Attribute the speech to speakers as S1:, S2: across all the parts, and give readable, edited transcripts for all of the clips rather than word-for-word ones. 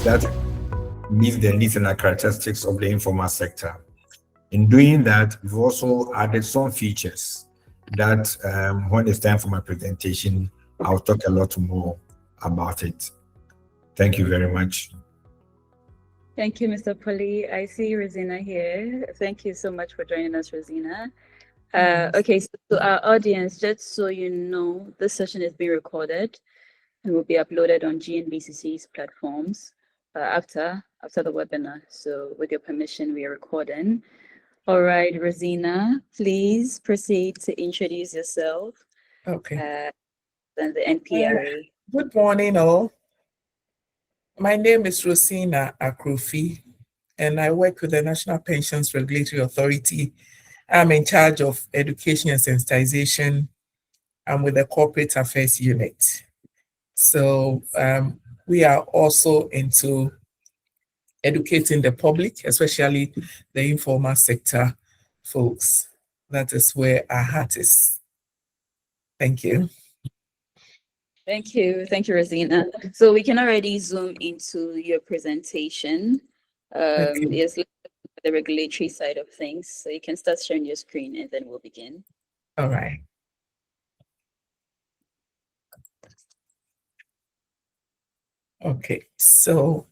S1: that meet the needs and the characteristics of the informal sector. In doing that, we've also added some features that when it's time for my presentation, I'll talk a lot more about it. Thank you very much.
S2: Thank you, Mr. Polly. I see Rosina here. Thank you so much for joining us, Rosina. Okay, so to our audience, just so you know, this session is being recorded and will be uploaded on GNBCC's platforms after the webinar. So with your permission, we are recording. All right, Rosina, please proceed to introduce yourself.
S3: Okay.
S2: And the NPRA.
S3: Good morning, all. My name is Rosina Akrofi, and I work with the National Pensions Regulatory Authority. I'm in charge of education and sensitization. I'm with the Corporate Affairs Unit. So we are also into educating the public, especially the informal sector folks. That is where our heart is. Thank you.
S2: Thank you, Rosina. So we can already zoom into your presentation.
S3: Okay.
S2: Yes, the regulatory side of things. So you can start sharing your screen and then we'll begin.
S3: All right. Okay, so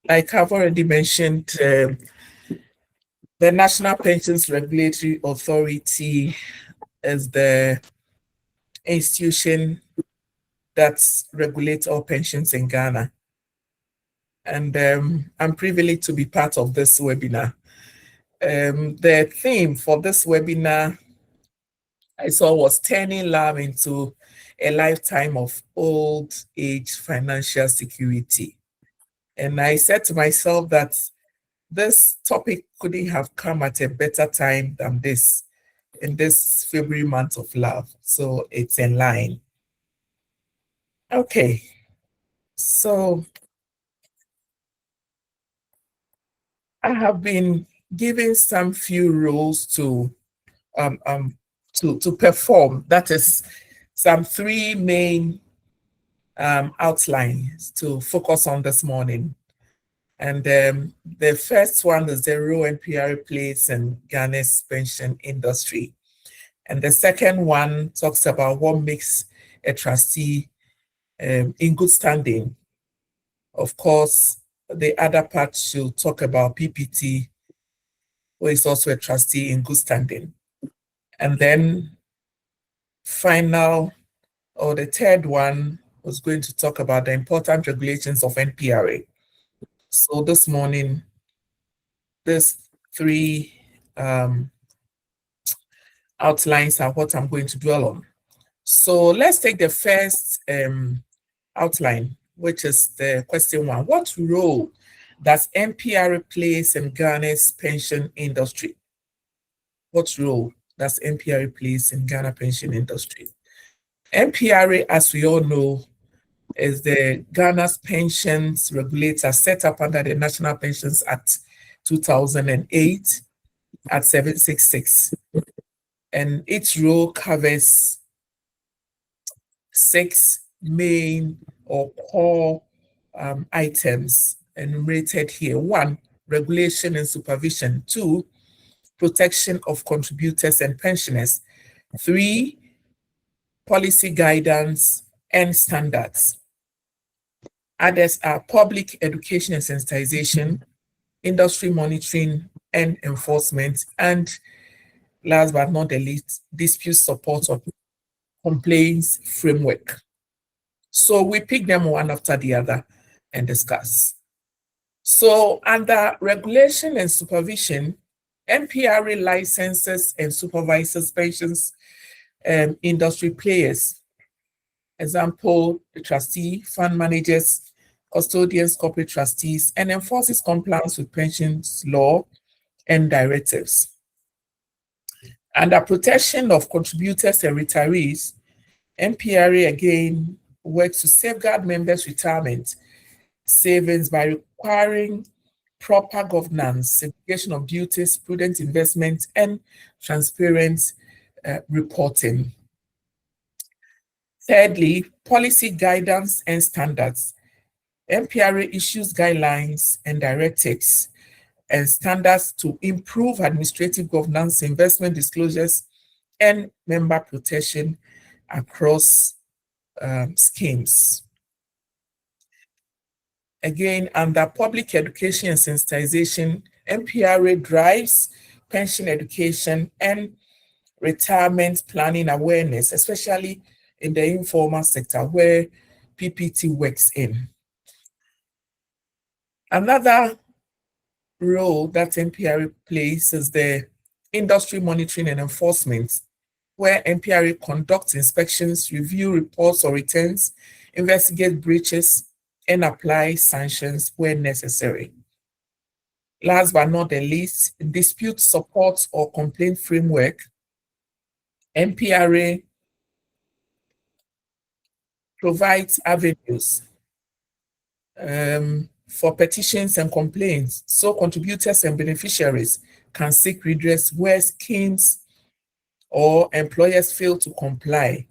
S3: like I've already mentioned, the National Pensions Regulatory Authority is the institution that regulates all pensions in Ghana. And I'm privileged to be part of this webinar. The theme for this webinar I saw was turning LAM into a lifetime of old age financial security. And I said to myself that this topic couldn't have come at a better time than this, in this February month of love. So it's in line. Okay, so I have been given some few roles to perform. That is some three main outlines to focus on this morning. And the first one is the role NPRA plays in Ghana's pension industry. And the second one talks about what makes a trustee in good standing. Of course, the other part should talk about PPT, who is also a trustee in good standing. And then the third one was going to talk about the important regulations of NPRA. So this morning, these three outlines are what I'm going to dwell on. So let's take the first outline, which is the question one. What role does NPRA plays in Ghana's pension industry? What role does NPRA plays in Ghana pension industry? NPRA, as we all know, is the Ghana's pensions regulator set up under the National Pensions Act 2008 at 766. And its role covers 6 main or core items enumerated here. 1, regulation and supervision. 2, protection of contributors and pensioners. 3, policy guidance and standards. Others are public education and sensitization, industry monitoring and enforcement, and last but not the least, dispute support or complaints framework. So we pick them one after the other and discuss. So under regulation and supervision, NPRA licenses and supervises pensions industry players. Example, the trustee, fund managers, custodians, corporate trustees, and enforces compliance with pensions law and directives. Under protection of contributors and retirees, NPRA again works to safeguard members' retirement savings by requiring proper governance, segregation of duties, prudent investment, and transparent reporting. Thirdly, policy guidance and standards. MPRA issues guidelines and directives and standards to improve administrative governance, investment disclosures, and member protection across schemes. Again, under public education and sensitization, MPRA drives pension education and retirement planning awareness, especially in the informal sector where PPT works in. Another role that MPRA plays is the industry monitoring and enforcement, where MPRA conducts inspections, review reports or returns, investigate breaches, and apply sanctions where necessary. Last but not the least, dispute support or complaint framework. MPRA provides avenues for petitions and complaints, so contributors and beneficiaries can seek redress where schemes or employers fail to comply.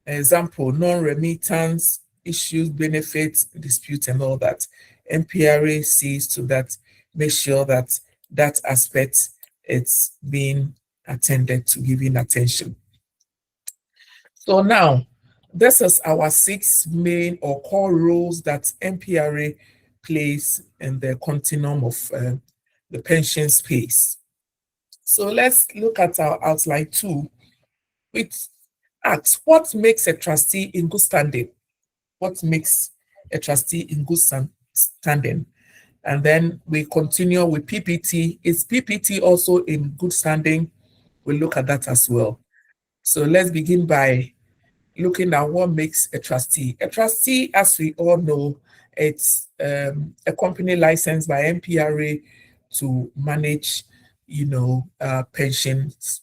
S3: Example, non-remittance issues, benefits, disputes, and all that. MPRA sees to that, make sure that that aspect it's being attended to, giving attention. So now, this is our 6 main or core roles that MPRA plays in the continuum of the pension space. So let's look at our outline 2, which asks, what makes a trustee in good standing? What makes a trustee in good standing? And then we continue with PPT. Is PPT also in good standing? We'll look at that as well. So let's begin by looking at what makes a trustee. A trustee, as we all know, it's a company licensed by MPRA to manage, pensions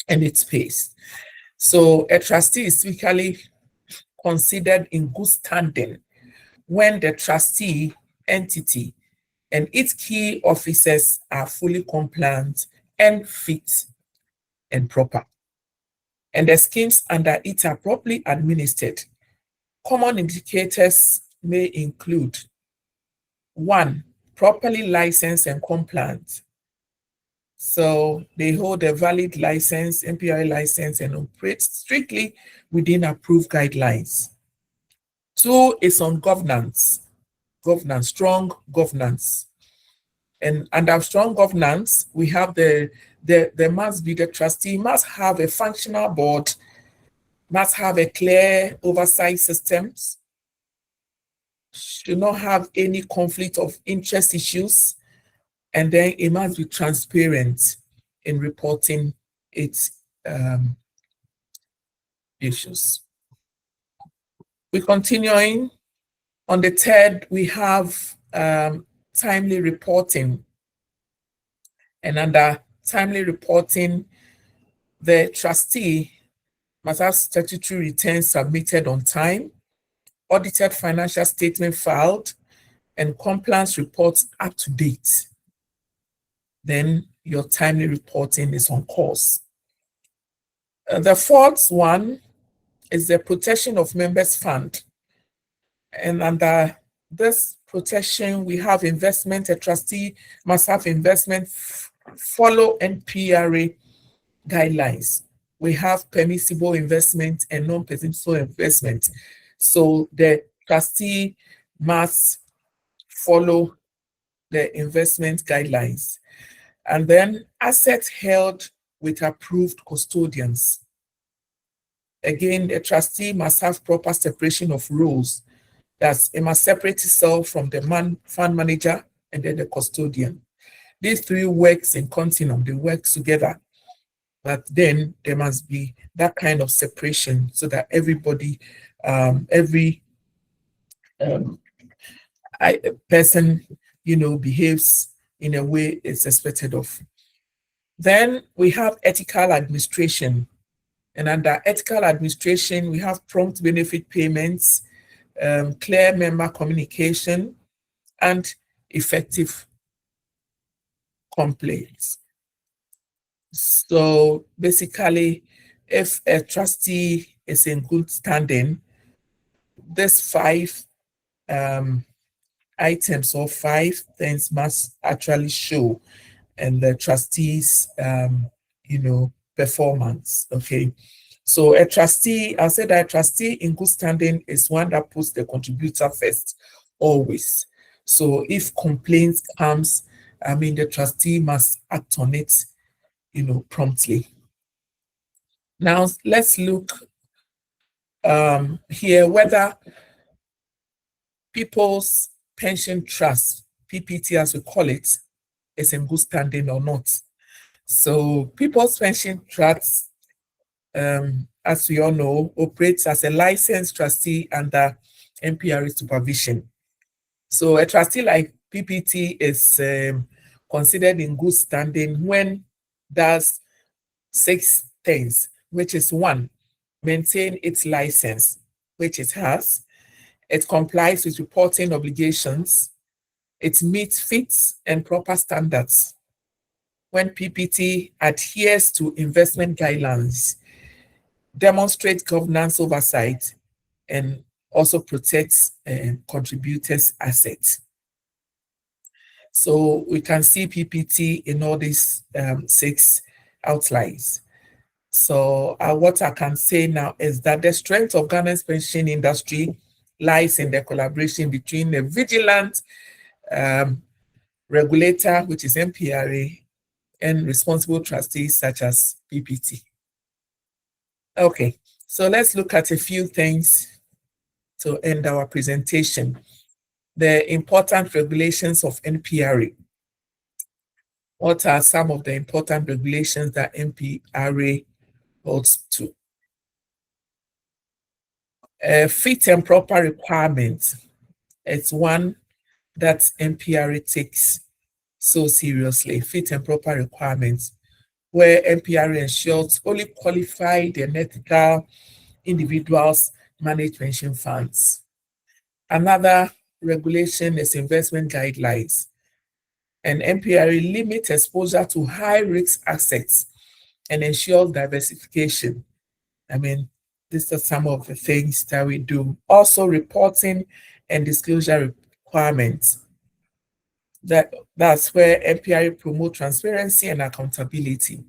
S3: and its pays. So a trustee is typically considered in good standing when the trustee entity and its key officers are fully compliant and fit and proper, and the schemes under it are properly administered. Common indicators may include: 1, properly licensed and compliant. So they hold a valid license, MPRA license, and operate strictly within approved guidelines. 2 is on governance, strong governance. And under strong governance, we have the trustee must have a functional board, must have a clear oversight systems, should not have any conflict of interest issues, and then it must be transparent in reporting its issues. We're continuing. On the 3rd, we have timely reporting. And under timely reporting, the trustee must have statutory returns submitted on time, audited financial statement filed, and compliance reports up to date. Then your timely reporting is on course. The 4th one is the protection of members' fund. And under this protection, we have investment. A trustee must have investment follow MPRA guidelines. We have permissible investment and non-permissible investment. So the trustee must follow the investment guidelines. And then assets held with approved custodians. Again, the trustee must have proper separation of roles. That it must separate itself from the fund manager and then the custodian. These 3 works in continuum, they work together. But then there must be that kind of separation so that everybody, every person, behaves in a way it's expected of. Then we have ethical administration. And under ethical administration, we have prompt benefit payments, clear member communication, and effective complaints. So basically, if a trustee is in good standing, these 5 items or 5 things must actually show in the trustees, performance. Okay. So a trustee, I'll say that a trustee in good standing is one that puts the contributor first, always. So if complaints comes, the trustee must act on it, promptly. Now let's look here whether People's Pension Trust, PPT as we call it, is in good standing or not. So People's Pension Trust, as we all know, operates as a licensed trustee under MPRA supervision. So a trustee like PPT is considered in good standing when does 6 things, which is 1, maintain its license, which it has. It complies with reporting obligations. It meets fit and proper standards. When PPT adheres to investment guidelines, demonstrates governance oversight, and also protects contributors' assets. So we can see PPT in all these 6 outlines. So what I can say now is that the strength of Ghana's pension industry lies in the collaboration between the vigilant regulator, which is MPRA, and responsible trustees such as PPT. Okay, so let's look at a few things to end our presentation. The important regulations of MPRA. What are some of the important regulations that MPRA holds to? Fit and proper requirements. It's one that MPRA takes so seriously. Fit and proper requirements, where MPRA ensures only qualified and ethical individuals manage pension funds. Another regulation is investment guidelines, and MPRA limits exposure to high-risk assets and ensures diversification. These are some of the things that we do. Also, reporting and disclosure requirements. That's where MPRA promotes transparency and accountability.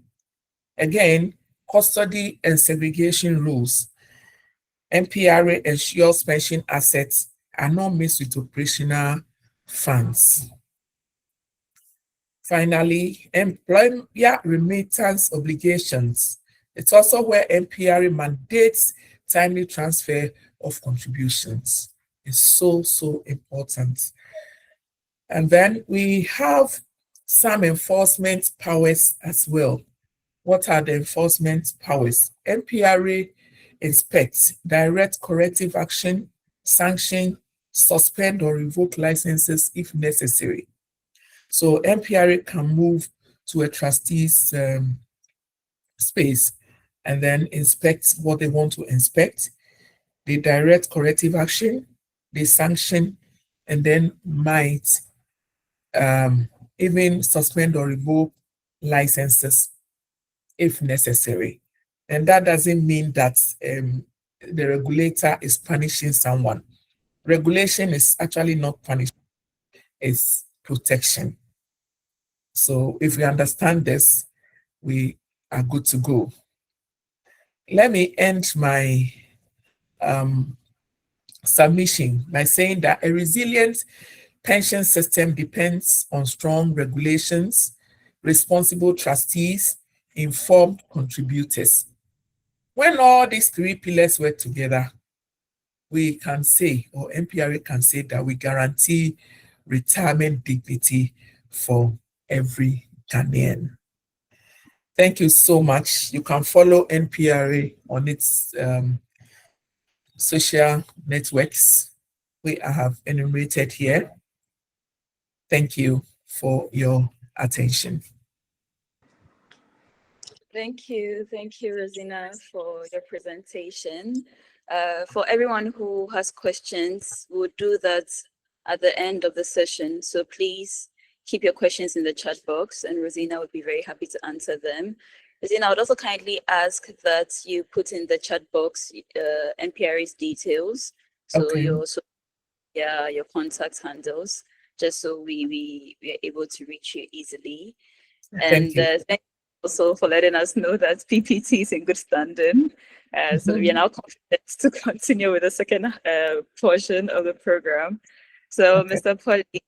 S3: Again, custody and segregation rules. MPRA ensures pension assets are not mixed with operational funds. Finally, employer remittance obligations. It's also where MPRA mandates timely transfer of contributions. It's so important. And then we have some enforcement powers as well. What are the enforcement powers? MPRA inspects, direct corrective action, sanction, suspend or revoke licenses if necessary. So MPRA can move to a trustee's space and then inspect what they want to inspect. They direct corrective action, they sanction, and then might even suspend or revoke licenses if necessary. And that doesn't mean that the regulator is punishing someone. Regulation is actually not punishment, it's protection. So if we understand this, we are good to go. Let me end my submission by saying that a resilient pension system depends on strong regulations, responsible trustees, informed contributors. When all these 3 pillars work together, we can say, or MPRA can say, that we guarantee retirement dignity for every Ghanaian. Thank you so much. You can follow MPRA on its social networks we have enumerated here. Thank you for your attention.
S2: Thank you, Rosina, for your presentation. For everyone who has questions, we'll do that at the end of the session. So please keep your questions in the chat box, and Rosina would be very happy to answer them. Rosina, I would also kindly ask that you put in the chat box NPR's details, so
S3: Okay.
S2: your contact handles, just so we are able to reach you easily.
S3: Thank you.
S2: Thank you also for letting us know that PPT is in good standing. So we are now confident to continue with the second portion of the program. So,
S3: Okay.
S2: Mr. Polly,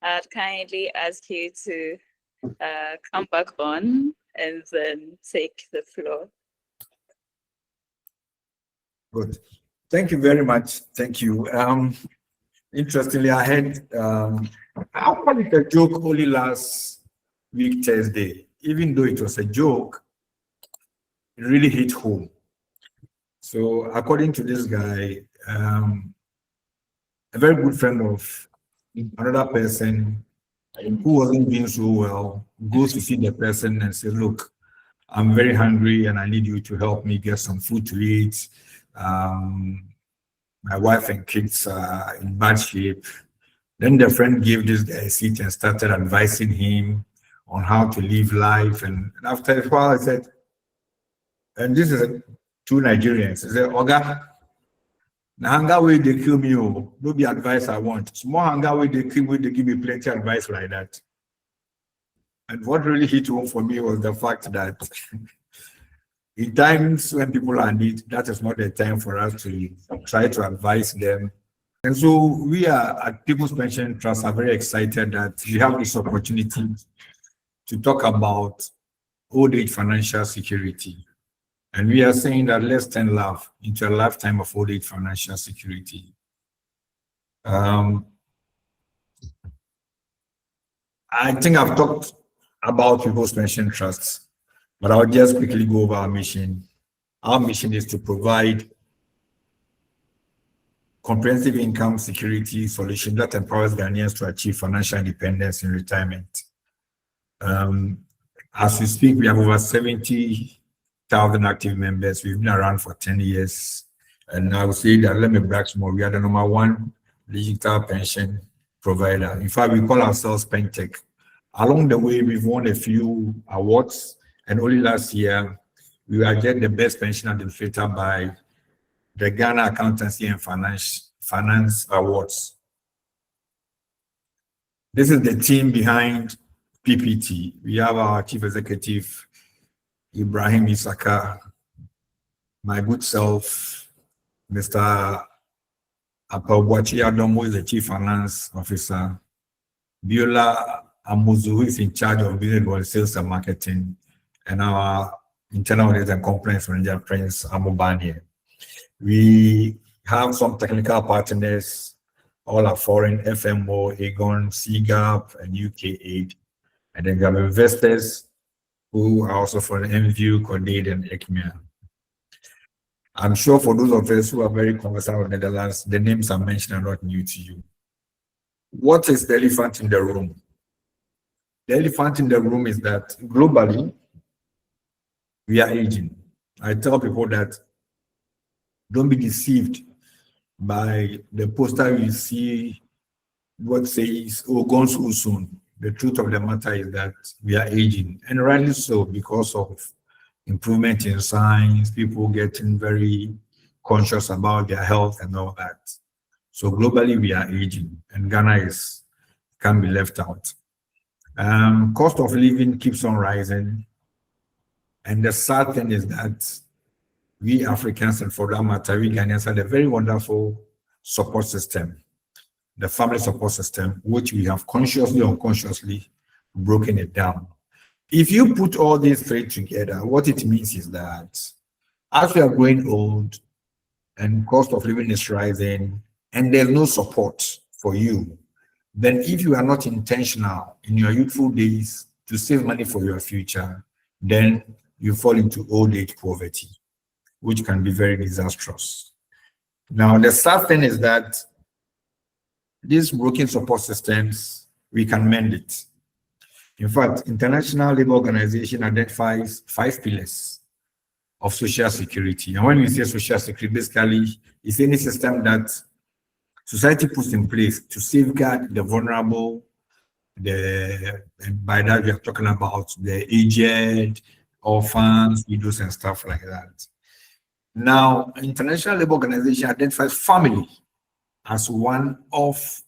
S2: I'd kindly ask you to come back on and then take the floor.
S1: Good. Thank you very much. Thank you. Interestingly, I had I call it a joke only last week Thursday. Even though it was a joke, it really hit home. So according to this guy, a very good friend of another person who wasn't doing so well goes to see the person and says, "Look, I'm very hungry and I need you to help me get some food to eat. My wife and kids are in bad shape." Then the friend gave this guy a seat and started advising him on how to live life. And after a while, I said, and this is two Nigerians. I said, "Oga, the hunger way they kill me, oh, no be advice I want. Small hunger way they kill me, they give me plenty of advice like that." And what really hit home for me was the fact that in times when people are in need, that is not the time for us to try to advise them. And so we are at People's Pension Trust are very excited that we have this opportunity to talk about old age financial security. And we are saying that let's turn love into a lifetime of old age financial security. I think I've talked about People's Pension Trusts, but I'll just quickly go over our mission. Our mission is to provide comprehensive income security solution that empowers Ghanaians to achieve financial independence in retirement. As we speak, we have over 70,000 active members. We've been around for 10 years. And I would say that, let me brag more, we are the #1 digital pension provider. In fact, we call ourselves PenTech. Along the way, we've won a few awards. And only last year, we were just the best pension administrator by the Ghana Accountancy and Finance Awards. This is the team behind PPT. We have our chief executive, Ibrahim Isaka, my good self, Mr. Apawwachi Adomo is the chief finance officer, Biola Amuzu, who is in charge of business sales and marketing, and our internal audit and compliance manager, Prince Amubani. We have some technical partners, all are foreign, FMO, Aegon, CGAP, and UK8. And then we have investors who are also from MView, Cordade, and ECMIA. I'm sure for those of us who are very conversant with Netherlands, the names I mentioned are not new to you. What is the elephant in the room? The elephant in the room is that globally, we are aging. I tell people that don't be deceived by the poster you see what says, "Oh, gone so soon." The truth of the matter is that we are aging, and rightly so, because of improvement in science, people getting very conscious about their health and all that. So globally, we are aging, and Ghana can't be left out. Cost of living keeps on rising, and the sad thing is that we Africans, and for that matter, we Ghanaians, had a very wonderful support system, the family support system, which we have consciously or unconsciously broken it down. If you put all these three together, what it means is that as we are growing old and cost of living is rising and there's no support for you, then if you are not intentional in your youthful days to save money for your future, then you fall into old age poverty, which can be very disastrous. Now, the sad thing is that these broken support systems, we can mend it. In fact, International Labour Organization identifies 5 pillars of social security. And when we say social security, basically, it's any system that society puts in place to safeguard the vulnerable, and by that we are talking about the aged, orphans, widows, and stuff like that. Now, International Labour Organization identifies family as one of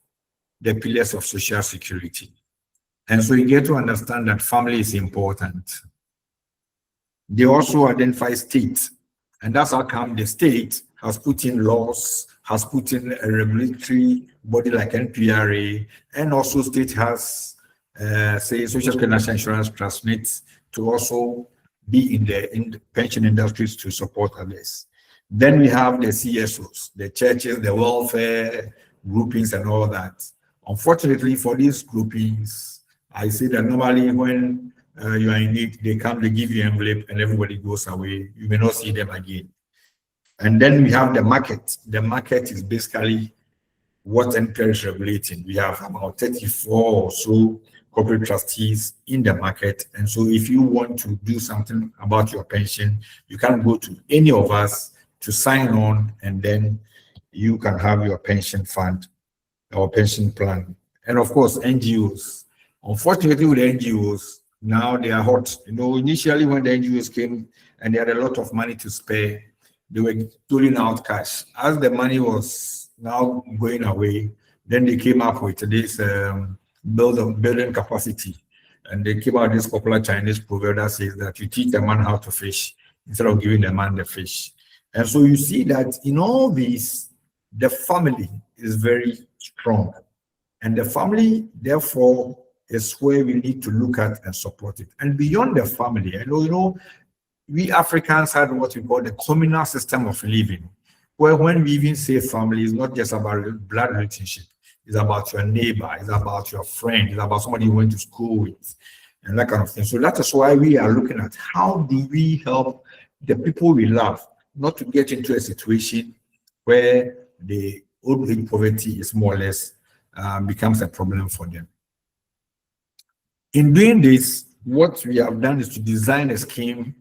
S1: the pillars of social security. And so you get to understand that family is important. They also identify state, and that's how come the state has put in laws, has put in a regulatory body like NPRA, and also state has, say, Social Security National Insurance Trust needs to also be in the pension industries to support others. Then we have the CSOs, the churches, the welfare groupings, and all that. Unfortunately, for these groupings, I say that normally when you are in need, they come, they give you an envelope, and everybody goes away. You may not see them again. And then we have the market. The market is basically what NPR is regulating. We have about 34 or so corporate trustees in the market. And so if you want to do something about your pension, you can go to any of us to sign on, and then you can have your pension fund or pension plan. And of course, NGOs. Unfortunately, with NGOs, now they are hot. You know, initially when the NGOs came and they had a lot of money to spare, they were doling out cash. As the money was now going away, then they came up with this building capacity. And they came out with this popular Chinese proverb that says that you teach a man how to fish instead of giving the man the fish. And so you see that in all these, the family is very strong. And the family, therefore, is where we need to look at and support it. And beyond the family, I know, you know, we Africans had what we call the communal system of living, where when we even say family, it's not just about blood relationship. It's about your neighbor, it's about your friend, it's about somebody you went to school with, and that kind of thing. So that is why we are looking at how do we help the people we love not to get into a situation where the old age poverty is more or less becomes a problem for them. In doing this, what we have done is to design a scheme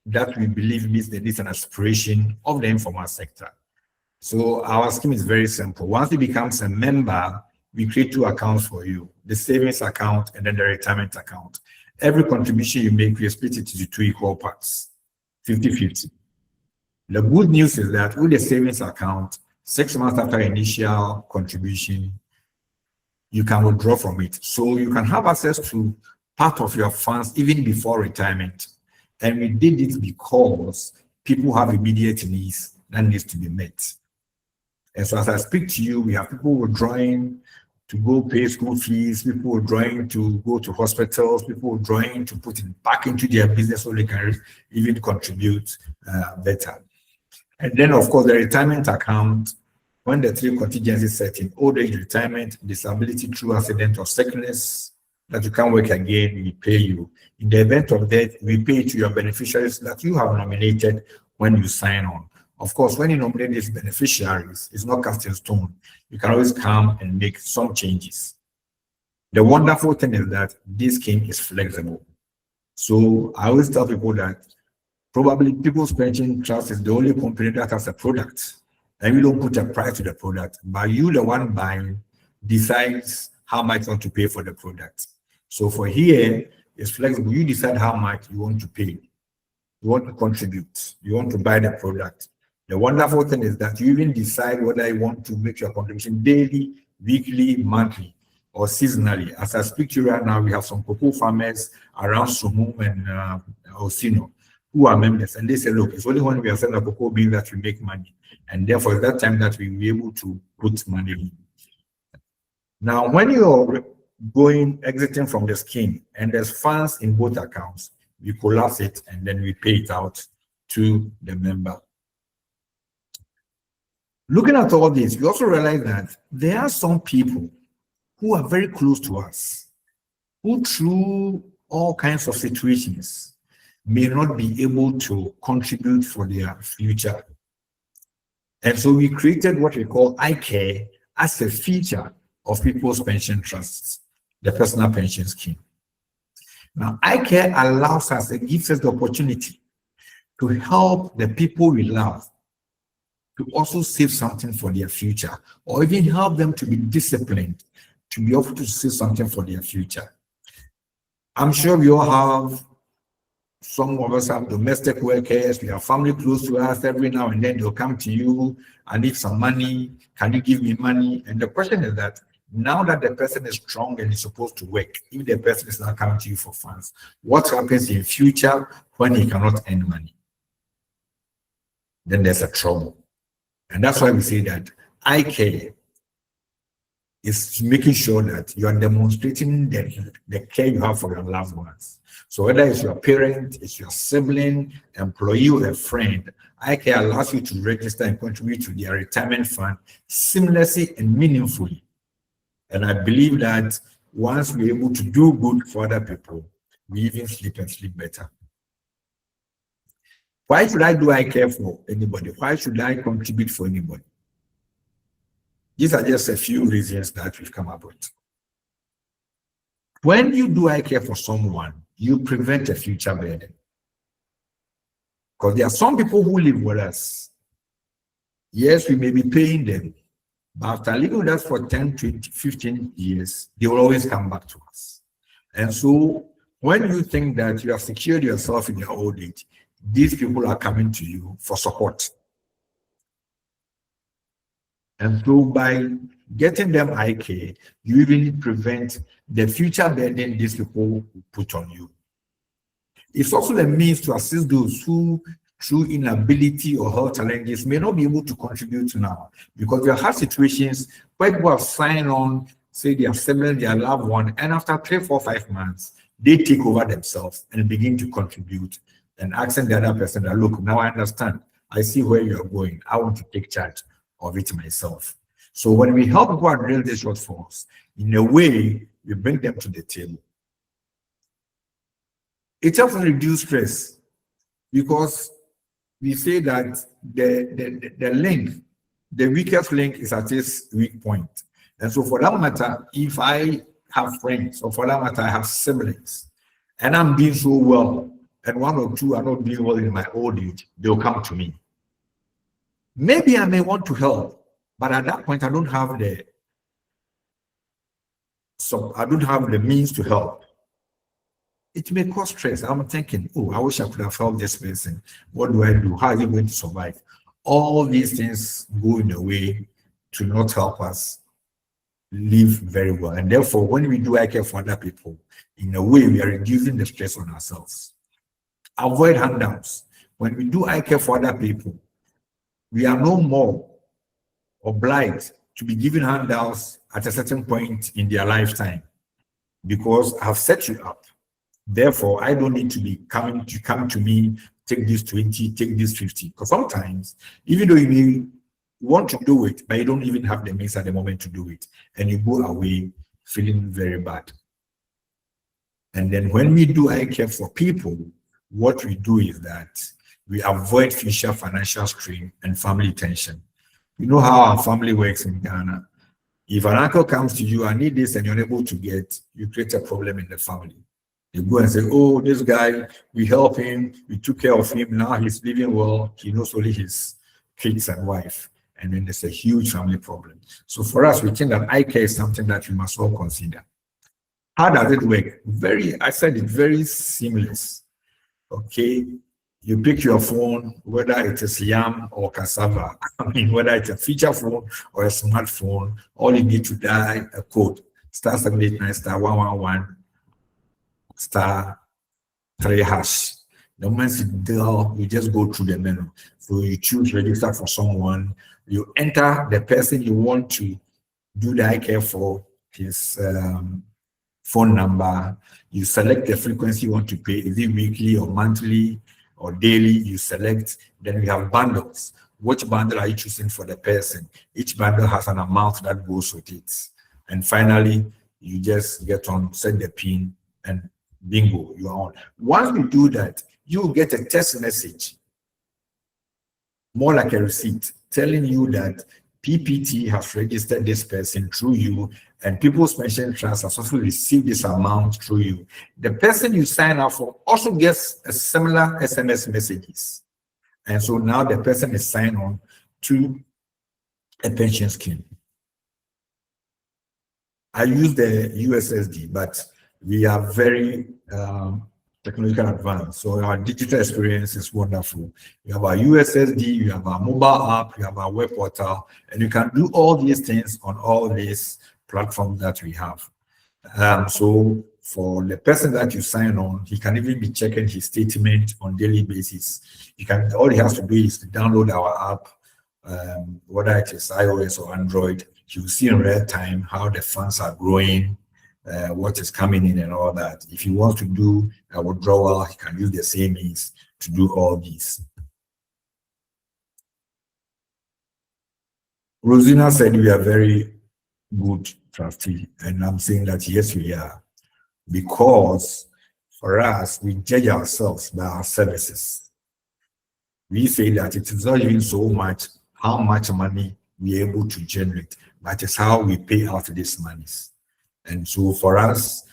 S1: that we believe meets the needs and aspiration of the informal sector. So our scheme is very simple. Once you become a member, we create two accounts for you, the savings account and then the retirement account. Every contribution you make, we split it into two equal parts, 50-50. The good news is that with the savings account, 6 months after initial contribution, you can withdraw from it. So you can have access to part of your funds even before retirement. And we did it because people have immediate needs that needs to be met. And so as I speak to you, we have people withdrawing to go pay school fees, people withdrawing to go to hospitals, people withdrawing to put it back into their business so they can even contribute better. And then, of course, the retirement account, when the three contingencies set in, old age retirement, disability through accident or sickness, that you can't work again, we pay you. In the event of death, we pay to your beneficiaries that you have nominated when you sign on. Of course, when you nominate these beneficiaries, it's not cast in stone. You can always come and make some changes. The wonderful thing is that this scheme is flexible. So I always tell people that probably People's Pension Trust is the only company that has a product. And we don't put a price to the product, but you, the one buying, decides how much you want to pay for the product. So for here, it's flexible. You decide how much you want to pay. You want to contribute. You want to buy the product. The wonderful thing is that you even decide whether you want to make your contribution daily, weekly, monthly, or seasonally. As I speak to you right now, we have some cocoa farmers around Sumum and Osino who are members, and they say, look, it's only when we are selling a cocoa bean that we make money. And therefore, it's that time that we will be able to put money in. Now, when you're exiting from the scheme and there's funds in both accounts, we collapse it and then we pay it out to the member. Looking at all this, we also realize that there are some people who are very close to us, who through all kinds of situations may not be able to contribute for their future. And so we created what we call iCare as a feature of People's Pension Trusts, the personal pension scheme. Now, iCare allows us, it gives us the opportunity to help the people we love to also save something for their future, or even help them to be disciplined to be able to save something for their future. I'm sure we all have Some of us have domestic workers, we have family close to us. Every now and then they'll come to you, I need some money, can you give me money? And the question is that now that the person is strong and is supposed to work, if the person is not coming to you for funds, what happens in future when he cannot earn money? Then there's a trouble. And that's why we say that iCare is making sure that you are demonstrating the care you have for your loved ones. So whether it's your parent, it's your sibling, employee, or a friend, iCare allows you to register and contribute to their retirement fund seamlessly and meaningfully. And I believe that once we're able to do good for other people, we even sleep and sleep better. Why should I do iCare for anybody? Why should I contribute for anybody? These are just a few reasons that we've come up with. When you do iCare for someone, you prevent a future burden. Because there are some people who live with us. Yes, we may be paying them, but after living with us for 10, 20, 15 years, they will always come back to us. And so when you think that you have secured yourself in your old age, these people are coming to you for support. And so by getting them iCare, you even prevent the future burden these people put on you. It's also a means to assist those who, through inability or health challenges, may not be able to contribute now. Because we have situations where people have signed on, say they are sibling, their loved one, and after 3, 4, 5 months, they take over themselves and begin to contribute and asking the other person that, look, now I understand. I see where you're going. I want to take charge of it myself. So when we help people address these shortfalls, in a way, we bring them to the table. It helps reduce stress because we say that the link, the weakest link is at its weak point. And so for that matter, if I have friends, or for that matter, I have siblings, and I'm doing so well, and 1 or 2 are not doing well in my old age, they'll come to me. Maybe I may want to help, but at that point, I don't have the means to help. It may cause stress. I'm thinking, oh, I wish I could have helped this person. What do I do? How are you going to survive? All these things go in a way to not help us live very well. And therefore, when we do iCare for other people, in a way, we are reducing the stress on ourselves. Avoid handouts. When we do iCare for other people, we are no more obliged to be given handouts at a certain point in their lifetime because I have set you up. Therefore, I don't need to come to me, take this 20, take this 50. Because sometimes, even though you may want to do it, but you don't even have the means at the moment to do it, and you go away feeling very bad. And then when we do iCare for people, what we do is that we avoid future financial strain and family tension. You know how our family works in Ghana. If an uncle comes to you, I need this, and you're unable to get, you create a problem in the family. You go and say, oh, this guy, we help him, we took care of him, now he's living well, he knows only his kids and wife. And then there's a huge family problem. So for us, we think that iCare is something that we must all consider. How does it work? I said it very seamless. Okay, you pick your phone, whether it is Yam or Cassava, whether it's a feature phone or a smartphone, all you need to dial a code, *789 *111 *3#. The moment you dial, you just go through the menu. So you choose register for someone, you enter the person you want to do the iCare for, his phone number, you select the frequency you want to pay, is it weekly or monthly or daily, you select, then we have bundles. Which bundle are you choosing for the person? Each bundle has an amount that goes with it. And finally, you just get on, set the PIN, and bingo, you're on. Once you do that, you get a text message, more like a receipt, telling you that PPT has registered this person through you, and People's Pension Trust has also received this amount through you. The person you sign up for also gets a similar SMS messages. And so now the person is signed on to a pension scheme. I use the USSD, but we are very technological advance. So our digital experience is wonderful. You have our USSD, you have our mobile app, you have our web portal, and you can do all these things on all these platforms that we have. So for the person that you sign on, he can even be checking his statement on daily basis. All he has to do is to download our app, whether it is iOS or Android. He will see in real time how the funds are growing, what is coming in and all that. If he wants to do a withdrawal, he can use the same means to do all these. Rosina said we are very good trustee, and I'm saying that yes, we are, because for us, we judge ourselves by our services. We say that it is not even so much how much money we're able to generate, but it's how we pay out these monies. And so for us,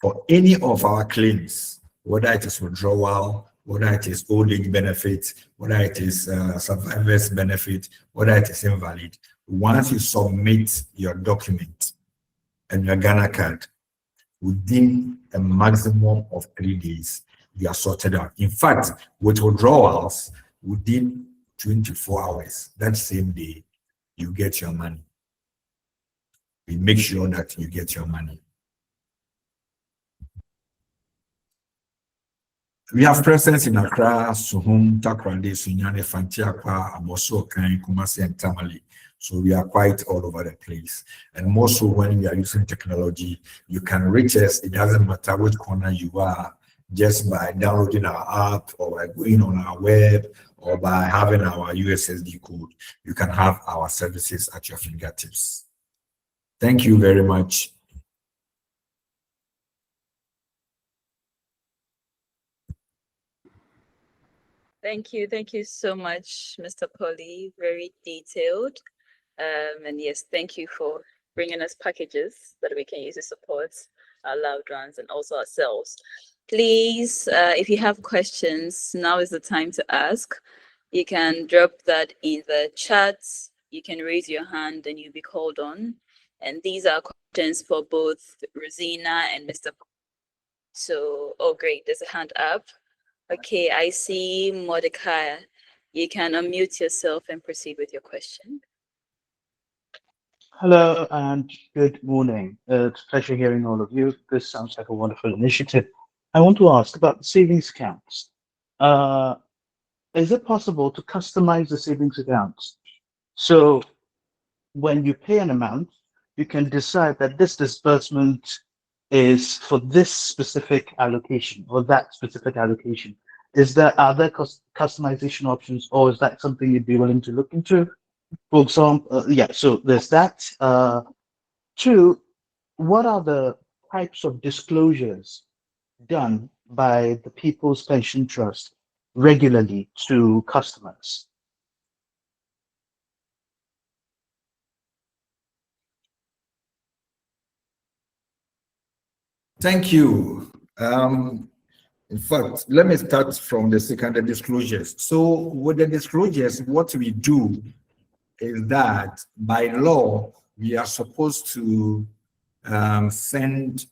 S1: for any of our claims, whether it is withdrawal, whether it is old age benefit, whether it is survivor's benefit, whether it is invalid, once you submit your document and your Ghana card, within a maximum of 3 days, you are sorted out. In fact, with withdrawals, within 24 hours, that same day, you get your money. We make sure that you get your money. We have presence in Accra, Suhum, Takrade, Sunyane, Fantiakwa, Aboso, Kan, Kumasi, and Tamale. So we are quite all over the place. And more so when we are using technology, you can reach us. It doesn't matter which corner you are, just by downloading our app or by going on our web or by having our USSD code. You can have our services at your fingertips. Thank you very much.
S2: Thank you so much, Mr. Polly. Very detailed. And yes, thank you for bringing us packages that we can use to support our loved ones and also ourselves. Please, if you have questions, now is the time to ask. You can drop that in the chat. You can raise your hand and you'll be called on. And these are questions for both Rosina and Mr. So, oh, great, there's a hand up. Okay, I see Mordecai. You can unmute yourself and proceed with your question.
S4: Hello and good morning. It's a pleasure hearing all of you. This sounds like a wonderful initiative. I want to ask about the savings accounts. Is it possible to customize the savings accounts? So when you pay an amount, you can decide that this disbursement is for this specific allocation or that specific allocation. Are there customization options, or is that something you'd be willing to look into? For example, yeah, so there's that. 2, what are the types of disclosures done by the People's Pension Trust regularly to customers?
S1: Thank you. In fact, let me start from the second, the disclosures. So with the disclosures, what we do is that by law, we are supposed to send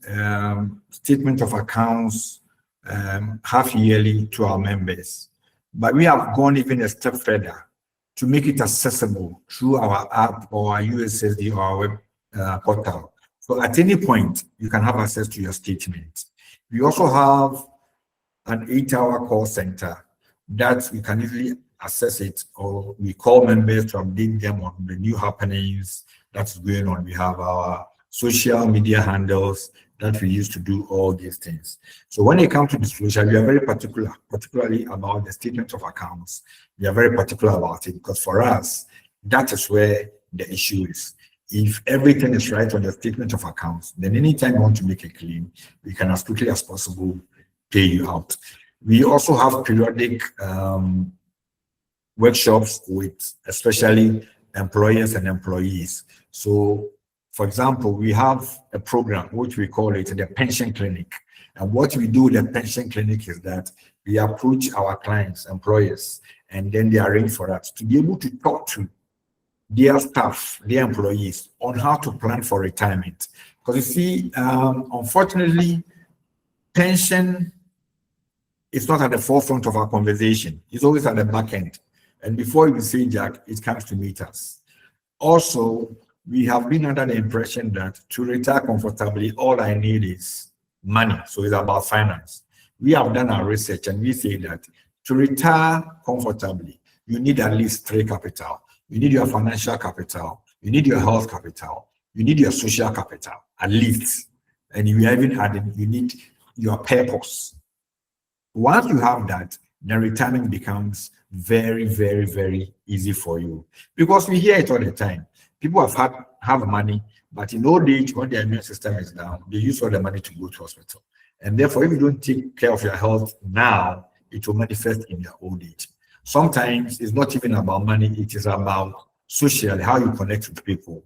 S1: statement of accounts half yearly to our members. But we have gone even a step further to make it accessible through our app or our USSD or our web portal. So at any point, you can have access to your statement. We also have an 8-hour call center that we can easily access it, or we call members to update them on the new happenings that's going on. We have our social media handles that we use to do all these things. So when it comes to disclosure, we are very particular, particularly about the statement of accounts. We are very particular about it because for us, that is where the issue is. If everything is right on the statement of accounts, then anytime you want to make a claim, we can as quickly as possible pay you out. We also have periodic workshops with especially employers and employees. So, for example, we have a program which we call it the pension clinic. And what we do with the pension clinic is that we approach our clients, employers, and then they arrange for us to be able to talk to their staff, their employees on how to plan for retirement. Because you see, unfortunately, pension it's not at the forefront of our conversation. It's always at the back end. And before you say Jack, it comes to meet us. Also, we have been under the impression that to retire comfortably, all I need is money. So it's about finance. We have done our research and we say that to retire comfortably, you need at least 3 capital. You need your financial capital, you need your health capital, you need your social capital, at least. And you even added, you need your purpose. Once you have that, then retirement becomes very, very, very easy for you. Because we hear it all the time. People have money, but in old age, when their immune system is down, they use all the money to go to hospital. And therefore, if you don't take care of your health now, it will manifest in your old age. Sometimes it's not even about money, it is about social, how you connect with people.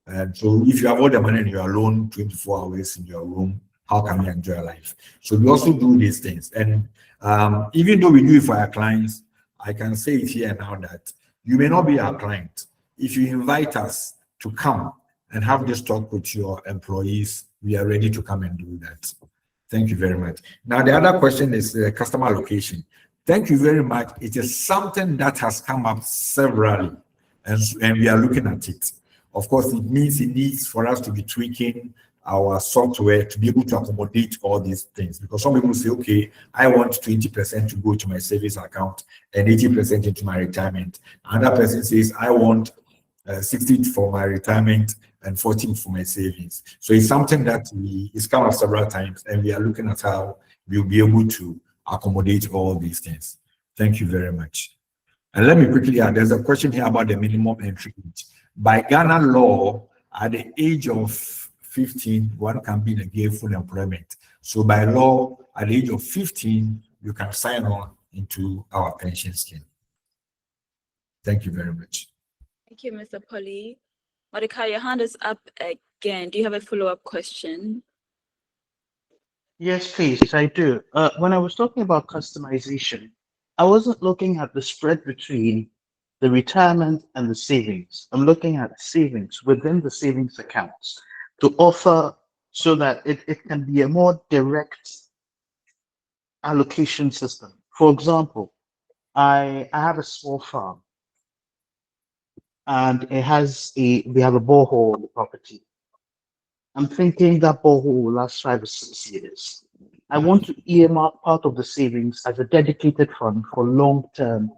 S1: And so if you have all the money and you're alone 24 hours in your room, how can you enjoy life? So we also do these things. And even though we do it for our clients, I can say it here now that you may not be our client. If you invite us to come and have this talk with your employees, we are ready to come and do that. Thank you very much. Now, the other question is customer allocation. Thank you very much. It is something that has come up severally, and we are looking at it. Of course, it means it needs for us to be tweaking our software to be able to accommodate all these things. Because some people say, okay, I want 20% to go to my savings account and 80% into my retirement. Another person says, I want 60 for my retirement and 14 for my savings. So it's something that it's come up several times, and we are looking at how we'll be able to accommodate all these things. Thank you very much. And let me quickly add, there's a question here about the minimum entry age. By Ghana law, at the age of 15, one can be in a gainful employment. So by law, at the age of 15, you can sign on into our pension scheme. Thank you very much.
S2: Thank you, Mr. Polly. Mordecai, your hand is up again. Do you have a follow-up question?
S4: Yes, please, I do. When I was talking about customization, I wasn't looking at the spread between the retirement and the savings. I'm looking at savings within the savings accounts to offer so that it can be a more direct allocation system. For example, I have a small farm and we have a borehole on the property. I'm thinking that borehole will last 5 or 6 years. I want to earmark part of the savings as a dedicated fund for long-term,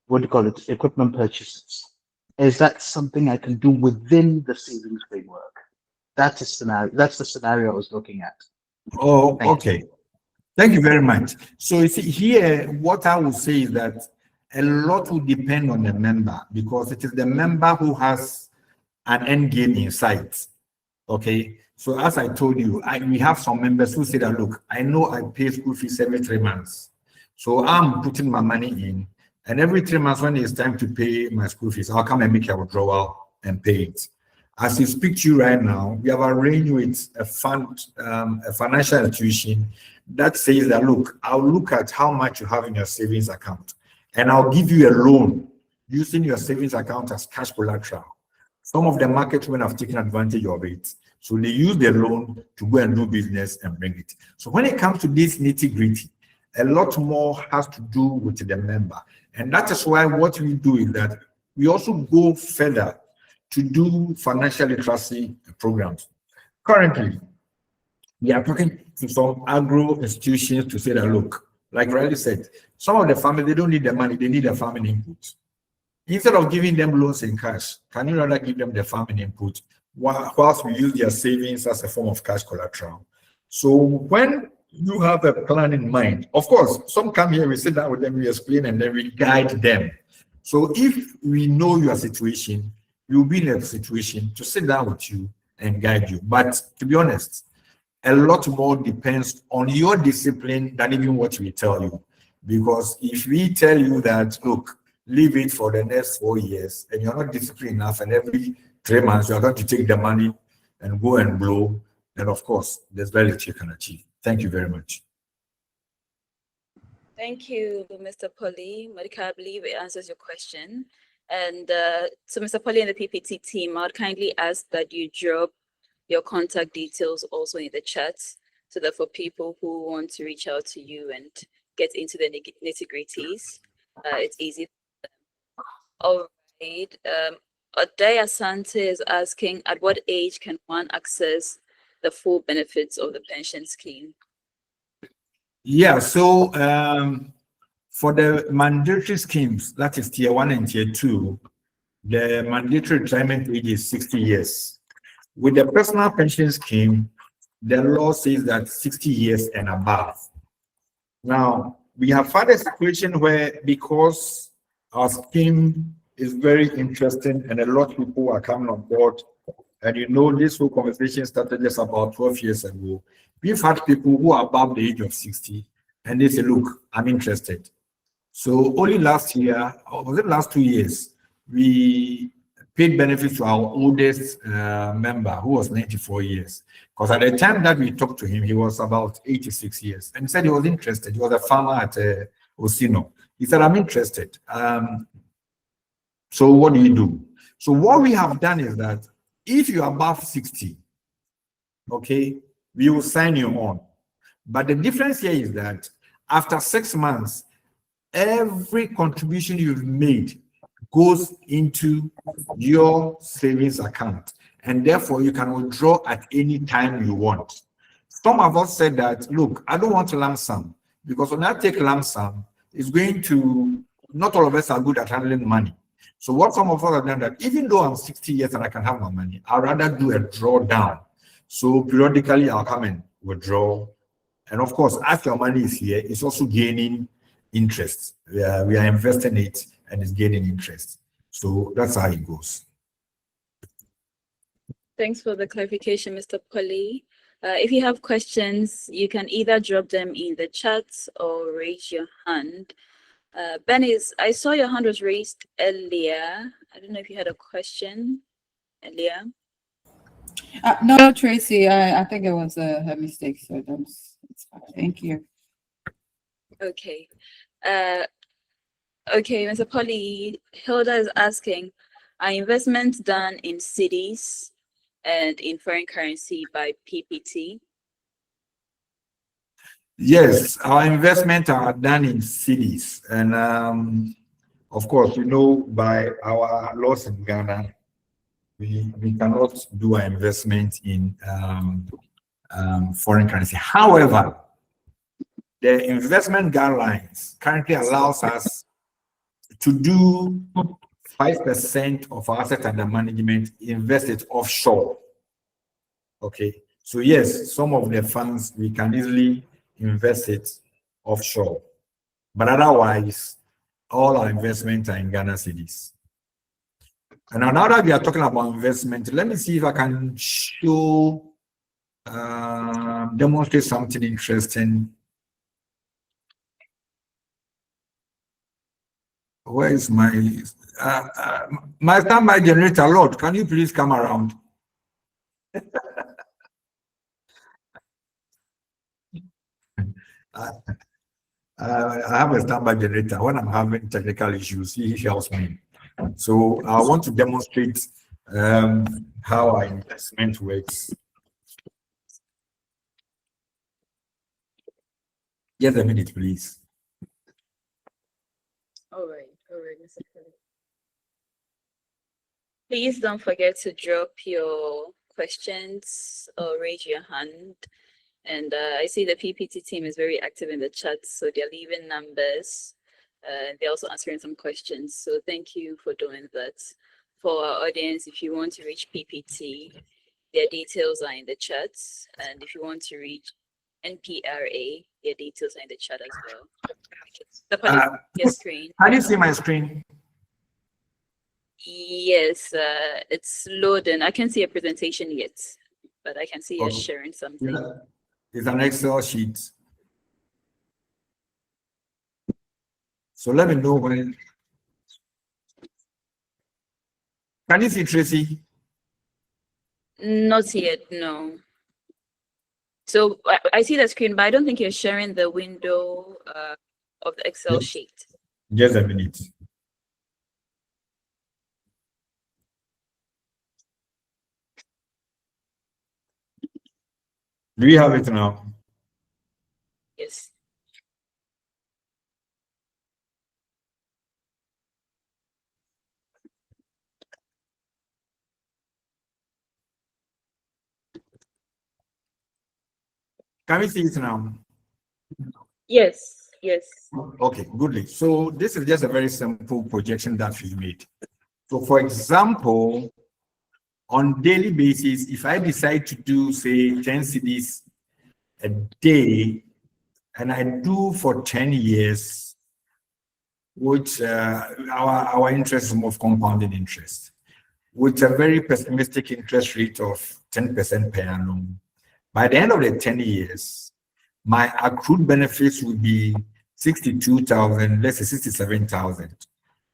S4: equipment purchases. Is that something I can do within the savings framework? That's the scenario I was looking at.
S1: Oh, okay. Thank you very much. So you see here, what I would say is that a lot will depend on the member, because it is the member who has an end game in sight. Okay. So as I told you, we have some members who say that, look, I know I pay school fees every 3 months. So I'm putting my money in, and every 3 months when it's time to pay my school fees, I'll come and make a withdrawal and pay it. As we speak to you right now, we have arranged with a financial institution that says that, look, I'll look at how much you have in your savings account, and I'll give you a loan using your savings account as cash collateral. Some of the market women have taken advantage of it. So they use the loan to go and do business and bring it. So when it comes to this nitty-gritty, a lot more has to do with the member. And that is why what we do is that we also go further to do financial literacy programs. Currently, we are talking to some agro institutions to say that, look, like Riley said, some of the families, they don't need the money, they need the farming input. Instead of giving them loans in cash, can you rather give them the farming input whilst we use their savings as a form of cash collateral? So when you have a plan in mind, of course, some come here, we sit down with them, we explain, and then we guide them. So if we know your situation, you'll be in a situation to sit down with you and guide you. But to be honest, a lot more depends on your discipline than even what we tell you. Because if we tell you that, look, leave it for the next 4 years, and you're not disciplined enough, and every 3 months you're going to take the money and go and blow, then of course, there's very little you can achieve. Thank you very much.
S2: Thank you, Mr. Polly. Mordecai, I believe it answers your question. And so, Mr. Polly and the PPT team, I would kindly ask that you drop your contact details also in the chat, so that for people who want to reach out to you and get into the nitty-gritties. It's easy. All right. Odaya Asante is asking, at what age can one access the full benefits of the pension scheme?
S1: Yeah, so for the mandatory schemes, that is tier 1 and tier 2, the mandatory retirement age is 60 years. With the personal pension scheme, the law says that 60 years and above. Now, we have had a situation where, because our scheme is very interesting and a lot of people are coming on board, and this whole conversation started just about 12 years ago, we've had people who are above the age of 60 and they say, look, I'm interested. So only last year, or was it last 2 years, we paid benefits to our oldest member, who was 94 years. Because at the time that we talked to him, he was about 86 years. And he said he was interested. He was a farmer at Osino. He said, I'm interested. So what do you do? So what we have done is that if you're above 60, okay, we will sign you on. But the difference here is that after 6 months, every contribution you've made goes into your savings account, and therefore you can withdraw at any time you want. Some of us said that, look, I don't want a lump sum, because when I take lump sum, it's going to, not all of us are good at handling money. So what some of us have done, that even though I'm 60 years and I can have my money, I'd rather do a drawdown. So periodically I'll come and withdraw. And of course, as your money is here, it's also gaining interest. We are investing it and it's gaining interest. So that's how it goes.
S2: Thanks for the clarification, Mr. Polly. If you have questions, you can either drop them in the chat or raise your hand. Benny, I saw your hand was raised earlier. I don't know if you had a question earlier.
S5: No, Tracy, I think it was a mistake. So it's fine. Thank you.
S2: Okay. Okay, Mr. Polly, Hilda is asking, are investments done in cedis and in foreign currency by PPT?
S1: Yes, our investments are done in cedis. And of course, by our laws in Ghana, we cannot do an investment in foreign currency. However, the investment guidelines currently allows us to do 5% of our asset under management invested offshore. Okay, so yes, some of the funds we can easily invest it offshore, but otherwise, all our investments are in Ghana cedis. And now that we are talking about investment, let me see if I can show, demonstrate something interesting. Where is my standby generator? Lord, can you please come around? I have a standby generator. When I'm having technical issues, he helps me. So I want to demonstrate how our investment works. Just a minute, please.
S2: All right, Mr. Polly. Please don't forget to drop your questions or raise your hand. And I see the PPT team is very active in the chat, so they're leaving numbers. They're also answering some questions. So thank you for doing that. For our audience, if you want to reach PPT, their details are in the chat. And if you want to reach NPRA, their details are in the chat as well. Your screen.
S1: Can you see my screen?
S2: Yes, it's loading. I can't see a presentation yet, but I can see you
S1: Okay.
S2: sharing something.
S1: Yeah. It's an Excel sheet. So let me know when. Can you see Tracy?
S2: Not yet, no. So I see the screen, but I don't think you're sharing the window of the Excel sheet.
S1: Just a minute. Do you have it now?
S2: Yes.
S1: Can we see it now?
S2: Yes, yes.
S1: Okay, goodly. So this is just a very simple projection that we made. So for example, on daily basis, if I decide to do say 10 CDs a day, and I do for 10 years, which our interest is more of compounded interest, with a very pessimistic interest rate of 10% per annum. By the end of the 10 years, my accrued benefits would be 62,000, let's say 67,000.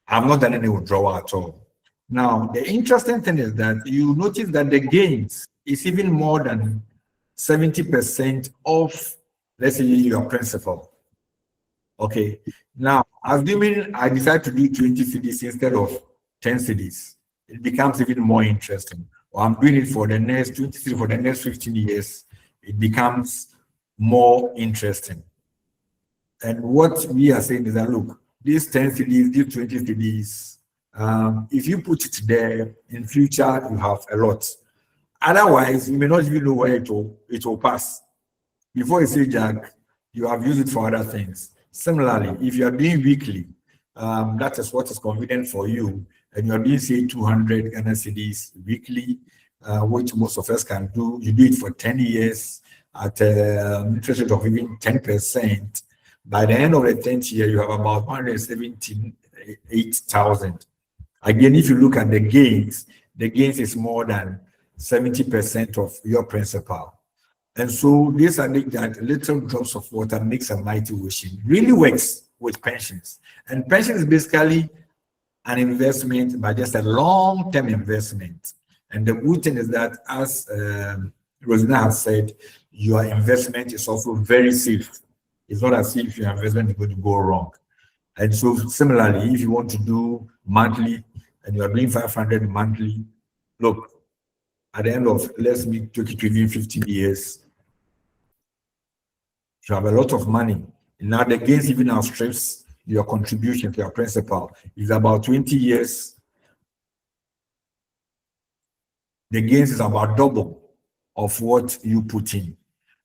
S1: I've not done any withdrawal at all. Now, the interesting thing is that you notice that the gains is even more than 70% of, let's say, your principal. Okay. Now, assuming I decide to do 20 CDs instead of 10 CDs, it becomes even more interesting. Or I'm doing it for the next 20 CDs for the next 15 years, it becomes more interesting. And what we are saying is that, look, these 10 CDs, these 20 CDs, if you put it there, in future, you have a lot. Otherwise, you may not even know where it will pass. Before you say, Jack, you have used it for other things. Similarly, if you are doing weekly, that is what is convenient for you, and you are doing, say, 200 Ghana cedis weekly, which most of us can do. You do it for 10 years at an interest rate of even 10%. By the end of the 10th year, you have about 178,000. Again, if you look at the gains is more than 70% of your principal. And so this I think that little drops of water makes a mighty ocean. Really works with pensions. And pension is basically an investment, but just a long-term investment. And the good thing is that, as Rosina has said, your investment is also very safe. It's not as if your investment is going to go wrong. And so similarly, if you want to do monthly and you are doing 500 monthly, look, at the end of, let's me take it within 15 years, you have a lot of money. Now the gains even outstrips your contribution to your principal. It's about 20 years. The gains is about double of what you put in.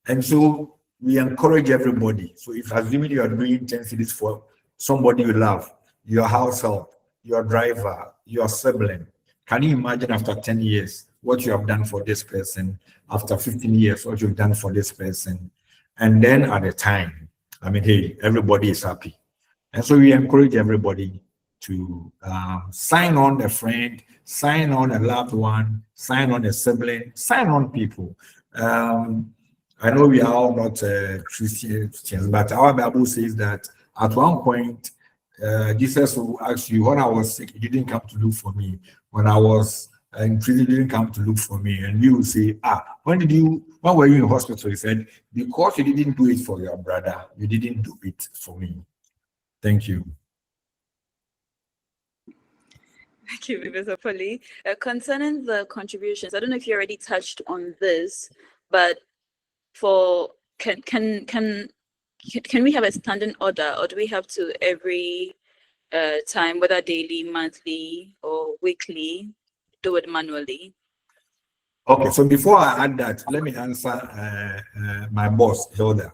S1: And so we encourage everybody. So if assuming you are doing 10 CDs for somebody you love, your household, your driver, your sibling, can you imagine after 10 years what you have done for this person? After 15 years, what you've done for this person? And then at the time, I mean, hey, everybody is happy. And so we encourage everybody to sign on a friend, sign on a loved one, sign on a sibling, sign on people. I know we are all not Christians, but our Bible says that at one point, Jesus will ask you, when I was sick, you didn't come to look for me. When I was in prison, you didn't come to look for me. And you will say, when were you in hospital? He said, because you didn't do it for your brother, you didn't do it for me. Thank you.
S2: Thank you, Professor Polly. Concerning the contributions, I don't know if you already touched on this, but can we have a standing order, or do we have to every time, whether daily, monthly, or weekly, do it manually?
S1: Okay, so before I add that, let me answer my boss, Hilda.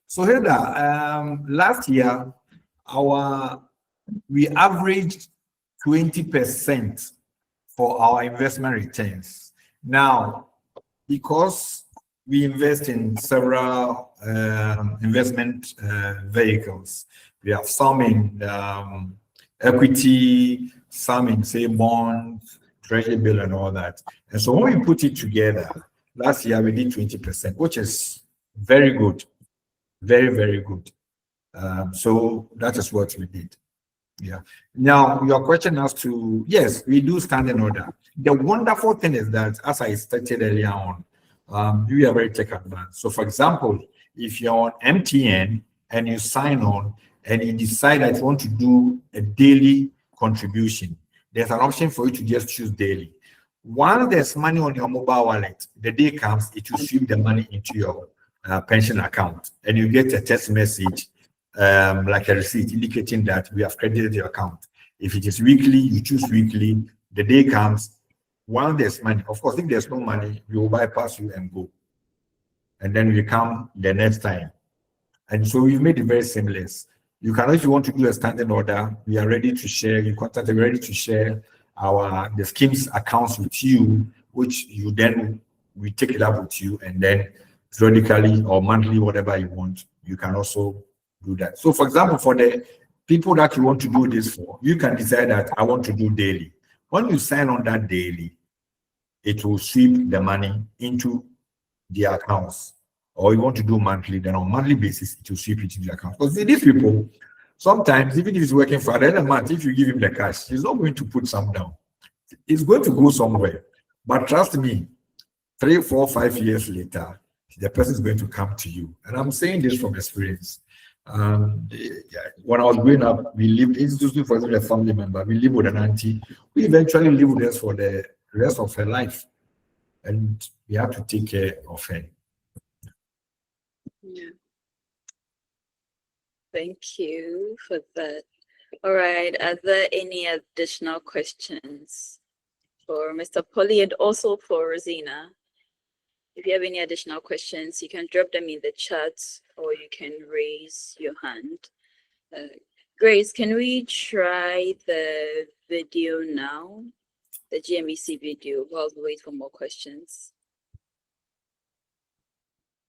S1: So Hilda, last year, we averaged 20% for our investment returns. Now, because we invest in several investment vehicles, we have some in equity, some in, say, bonds, treasury bill, and all that. And so when we put it together, last year we did 20%, which is very good, very, very good. So that is what we did. Yeah. Now, your question as to, yes, we do stand in order. The wonderful thing is that, as I stated earlier on, we are very tech advanced. So, for example, if you're on MTN and you sign on and you decide that you want to do a daily contribution, there's an option for you to just choose daily. Once there's money on your mobile wallet, the day comes, it will sweep the money into your pension account, and you get a text message like a receipt indicating that we have credited your account. If it is weekly, you choose weekly. The day comes, once there's money, of course, if there's no money, we will bypass you and go. and then we come the next time. And so we've made it very seamless. You can, if you want to do a standing order, we are ready to share. You contact, we're ready to share the scheme's accounts with you, which you then we take it up with you, and then periodically or monthly, whatever you want, you can also do that. So, for example, for the people that you want to do this for, you can decide that I want to do daily. When you sign on that daily, it will sweep the money into the accounts. Or you want to do monthly, then on monthly basis, it will sweep it into the account. Because these people, sometimes, even if he's working for another month, if you give him the cash, he's not going to put some down. It's going to go somewhere. But trust me, 3, 4, 5 years later, the person is going to come to you. And I'm saying this from experience. When I was growing up, we lived, for example, a family member, we lived with an auntie. We eventually lived with us for the rest of her life. And we have to take care of her.
S2: Yeah. Thank you for that. All right. Are there any additional questions for Mr. Polly and also for Rosina? If you have any additional questions, you can drop them in the chat or you can raise your hand. Grace, can we try the video now? The GNBC video while we wait for more questions.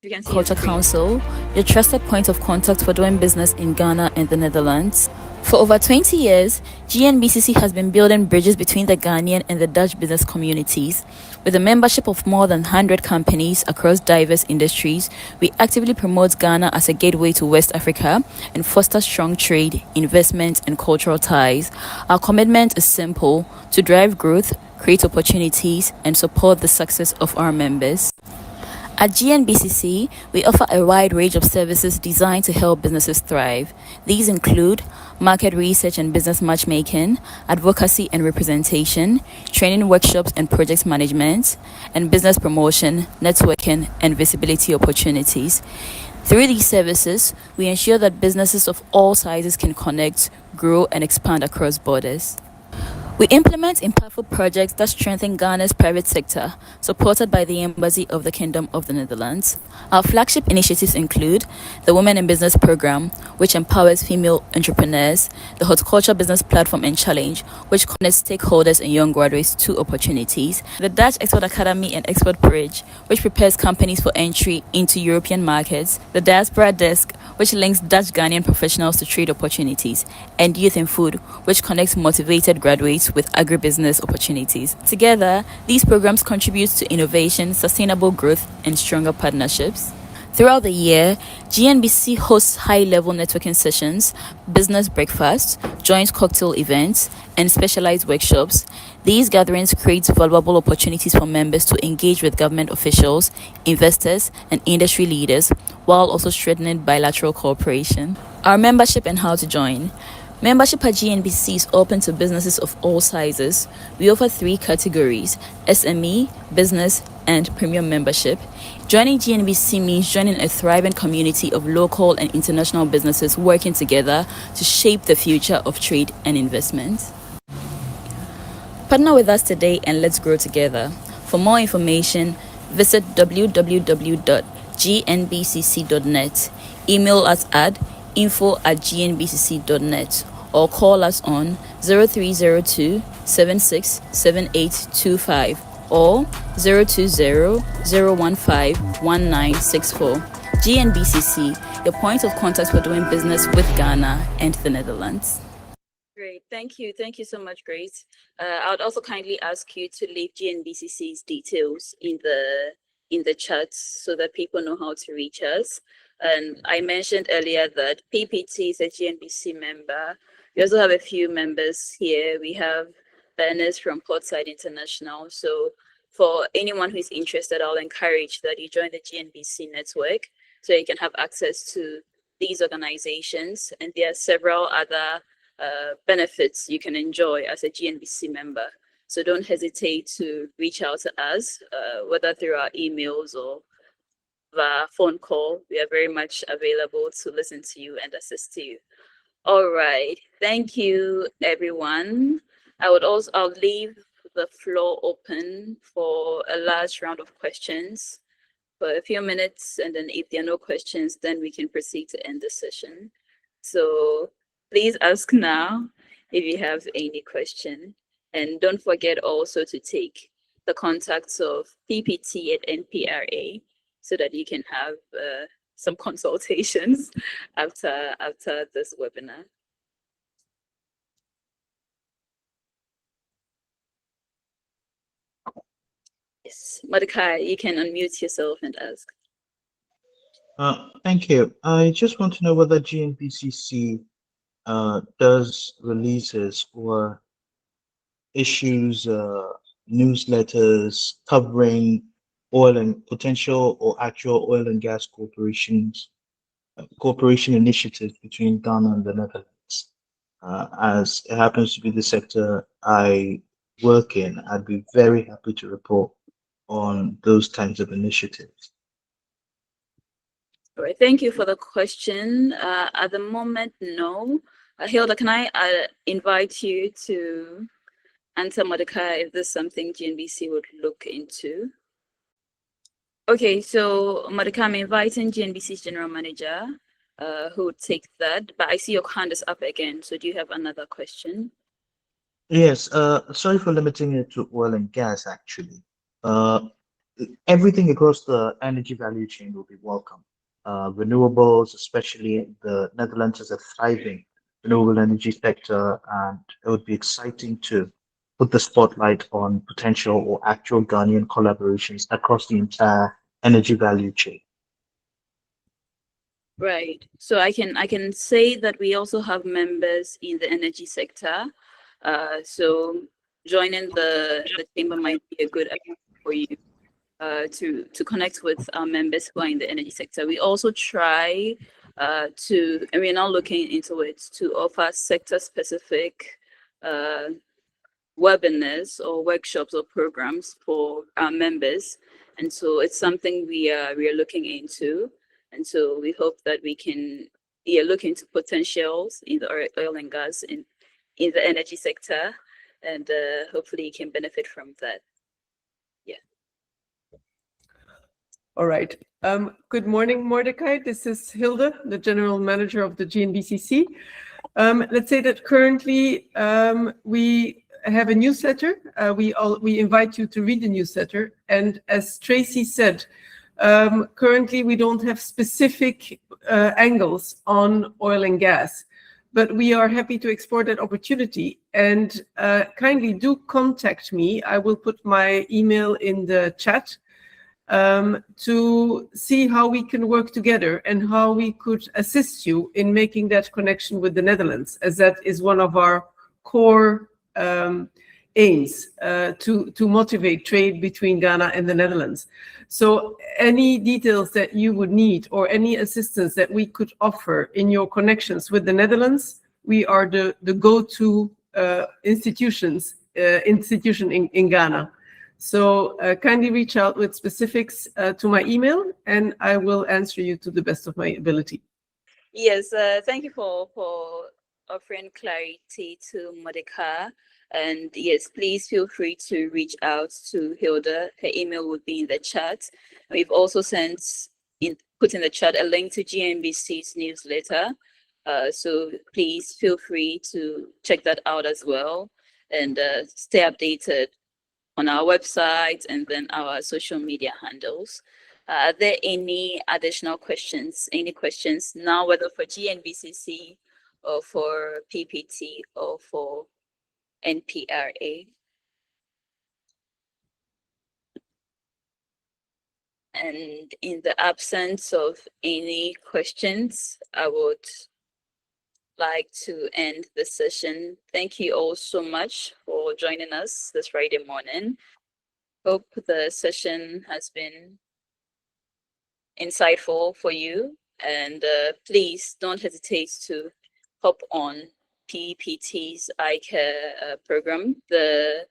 S2: You can see
S6: Culture Council, your trusted point of contact for doing business in Ghana and the Netherlands. For over 20 years, GNBCC has been building bridges between the Ghanaian and the Dutch business communities. With a membership of more than 100 companies across diverse industries, we actively promote Ghana as a gateway to West Africa and foster strong trade, investment, and cultural ties. Our commitment is simple: to drive growth, create opportunities, and support the success of our members. At GNBCC, we offer a wide range of services designed to help businesses thrive. These include market research and business matchmaking, advocacy and representation, training workshops and project management, and business promotion, networking, and visibility opportunities. Through these services, we ensure that businesses of all sizes can connect, grow, and expand across borders. We implement impactful projects that strengthen Ghana's private sector, supported by the Embassy of the Kingdom of the Netherlands. Our flagship initiatives include the Women in Business Program, which empowers female entrepreneurs, the Horticulture Business Platform and Challenge, which connects stakeholders and young graduates to opportunities, the Dutch Export Academy and Export Bridge, which prepares companies for entry into European markets, the Diaspora Desk, which links Dutch Ghanaian professionals to trade opportunities, and Youth in Food, which connects motivated graduates with agribusiness opportunities. Together, these programs contribute to innovation, sustainable growth, and stronger partnerships. Throughout the year, GNBC hosts high-level networking sessions, business breakfasts, joint cocktail events, and specialized workshops. These gatherings create valuable opportunities for members to engage with government officials, investors, and industry leaders, while also strengthening bilateral cooperation. Our membership and how to join. Membership at GNBC is open to businesses of all sizes. We offer 3 categories: SME, business, and premium membership. Joining GNBC means joining a thriving community of local and international businesses working together to shape the future of trade and investment. Partner with us today and let's grow together. For more information, visit www.gnbcc.net. Email us at info@gnbcc.net or call us on 0302 767825 or 020-015-1964. GNBCC, your point of contact for doing business with Ghana and the Netherlands.
S2: Great, thank you. Thank you so much, Grace. I would also kindly ask you to leave GNBCC's details in the chat so that people know how to reach us. And I mentioned earlier that PPT is a GNBC member. We also have a few members here. We have Berners from Portside International. So for anyone who is interested, I'll encourage that you join the GNBC network so you can have access to these organizations. And there are several other benefits you can enjoy as a GNBC member. So don't hesitate to reach out to us, whether through our emails or via phone call. We are very much available to listen to you and assist you. All right. Thank you, everyone. I'll leave the floor open for a last round of questions for for a few minutes, and then if there are no questions, then we can proceed to end the session. So please ask now if you have any question. And don't forget also to take the contacts of PPT at NPRA so that you can have some consultations after this webinar. Yes, Mordecai, you can unmute yourself and ask.
S4: Thank you. I just want to know whether GNBCC does releases or issues newsletters covering oil and potential or actual oil and gas cooperation initiatives between Ghana and the Netherlands. As it happens to be the sector I work in, I'd be very happy to report on those kinds of initiatives.
S2: All right, thank you for the question. At the moment, no. Hilda, can I invite you to answer Mordecai if there's something GNBC would look into? Okay, so Mordecai, I'm inviting GNBC's general manager who would take that, but I see your hand is up again. So do you have another question?
S4: Yes, sorry for limiting it to oil and gas, actually. Everything across the energy value chain will be welcome. Renewables, especially the Netherlands, is a thriving renewable energy sector, and it would be exciting to put the spotlight on potential or actual Ghanaian collaborations across the entire energy value chain.
S2: Right. So I can say that we also have members in the energy sector. So joining the chamber might be a good idea for you to connect with our members who are in the energy sector. We also try and we're now looking into it, to offer sector-specific webinars or workshops or programs for our members. And so it's something we are looking into. And so we hope that we can look into potentials in the oil and gas in the energy sector, and hopefully you can benefit from that. Yeah.
S7: All right. Good morning, Mordecai. This is Hilda, the General Manager of the GNBCC. Let's say that currently we have a newsletter. We invite you to read the newsletter. And as Tracy said, currently we don't have specific angles on oil and gas, but we are happy to explore that opportunity. And kindly do contact me. I will put my email in the chat to see how we can work together and how we could assist you in making that connection with the Netherlands, as that is one of our core aims to motivate trade between Ghana and the Netherlands. So any details that you would need or any assistance that we could offer in your connections with the Netherlands, we are the go-to institution in Ghana. So kindly reach out with specifics to my email, and I will answer you to the best of my ability.
S2: Yes, thank you for offering clarity to Mordecai. And yes, please feel free to reach out to Hilda. Her email would be in the chat. We've also put in the chat a link to GNBC's newsletter. So please feel free to check that out as well, and stay updated on our website and then our social media handles. Are there any additional questions? Any questions now, whether for GNBCC or for PPT or for NPRA? And in the absence of any questions, I would like to end the session. Thank you all so much for joining us this Friday morning. Hope the session has been insightful for you, and please don't hesitate to hop on PPT's iCare program. The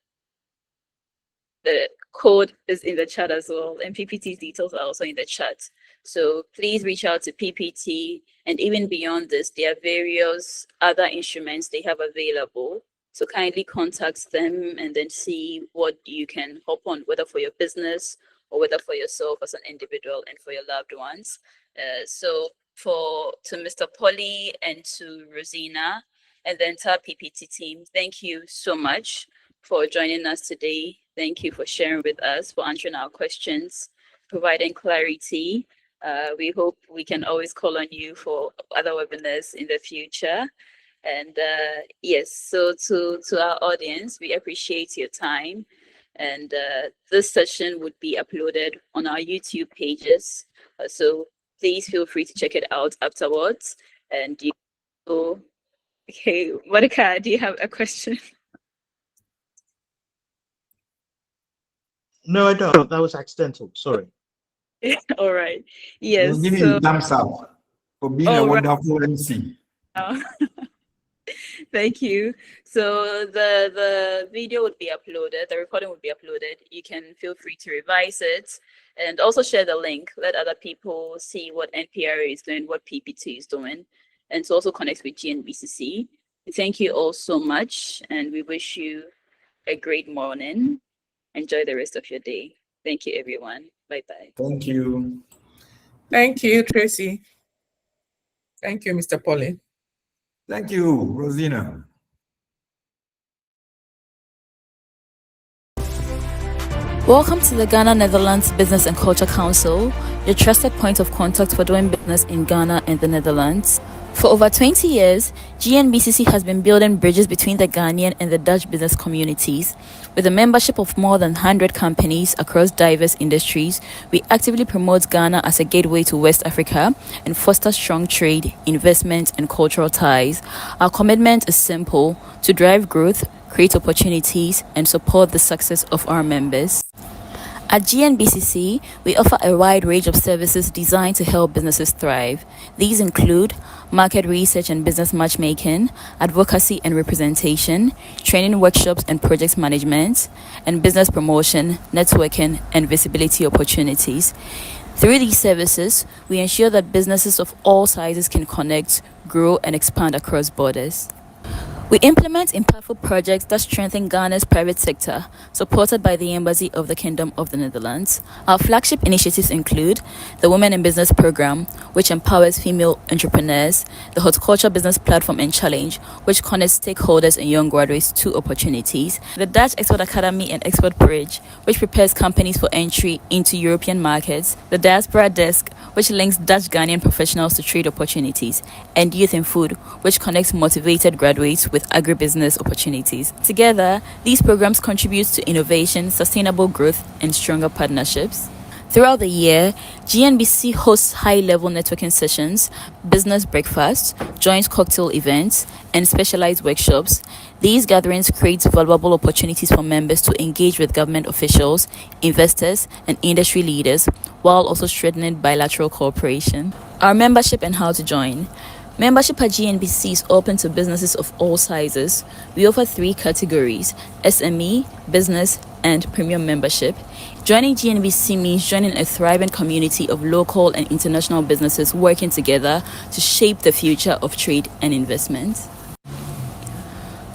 S2: code is in the chat as well, and PPT's details are also in the chat. So please reach out to PPT, and even beyond this, there are various other instruments they have available. So kindly contact them and then see what you can hop on, whether for your business or whether for yourself as an individual and for your loved ones. So to Mr. Polly and to Rosina and the entire PPT team, thank you so much for joining us today. Thank you for sharing with us, for answering our questions, providing clarity. We hope we can always call on you for other webinars in the future. And yes, so to our audience, we appreciate your time. And this session would be uploaded on our YouTube pages. So please feel free to check it out afterwards. And okay, Monica, do you have a question?
S4: No, I don't. That was accidental. Sorry.
S2: All right. Yes.
S1: We'll give you a thumbs up for being a wonderful MC.
S2: Thank you. So the video would be uploaded, the recording would be uploaded. You can feel free to revise it and also share the link. Let other people see what NPRA is doing, what PPT is doing, and to also connect with GNBCC. Thank you all so much, and we wish you a great morning. Enjoy the rest of your day. Thank you, everyone. Bye-bye.
S1: Thank you.
S3: Thank you, Tracy. Thank you, Mr. Polly.
S1: Thank you, Rosina.
S6: Welcome to the Ghana Netherlands Business and Culture Council, your trusted point of contact for doing business in Ghana and the Netherlands. For over 20 years, GNBCC has been building bridges between the Ghanaian and the Dutch business communities. With a membership of more than 100 companies across diverse industries, we actively promote Ghana as a gateway to West Africa and foster strong trade, investment, and cultural ties. Our commitment is simple: to drive growth, create opportunities, and support the success of our members. At GNBCC, we offer a wide range of services designed to help businesses thrive. These include market research and business matchmaking, advocacy and representation, training workshops and project management, and business promotion, networking, and visibility opportunities. Through these services, we ensure that businesses of all sizes can connect, grow, and expand across borders. We implement impactful projects that strengthen Ghana's private sector, supported by the Embassy of the Kingdom of the Netherlands. Our flagship initiatives include the Women in Business Program, which empowers female entrepreneurs, the Horticulture Business Platform and Challenge, which connects stakeholders and young graduates to opportunities, the Dutch Export Academy and Export Bridge, which prepares companies for entry into European markets, the Diaspora Desk, which links Dutch Ghanaian professionals to trade opportunities, and Youth in Food, which connects motivated graduates with agribusiness opportunities. Together, these programs contribute to innovation, sustainable growth, and stronger partnerships. Throughout the year, GNBC hosts high-level networking sessions, business breakfasts, joint cocktail events, and specialized workshops. These gatherings create valuable opportunities for members to engage with government officials, investors, and industry leaders, while also strengthening bilateral cooperation. Our membership and how to join. Membership at GNBC is open to businesses of all sizes. We offer 3 categories: SME, business, and premium membership. Joining GNBC means joining a thriving community of local and international businesses working together to shape the future of trade and investment.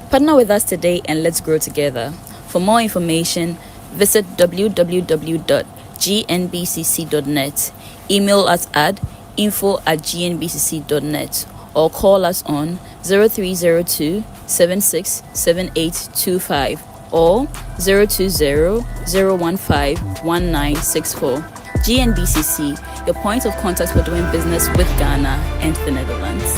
S6: Partner with us today and let's grow together. For more information, visit www.gnbcc.net. Email us at info@gnbcc.net or call us on 0302 767825 or 020 015 1964. GNBCC, your point of contact for doing business with Ghana and the Netherlands.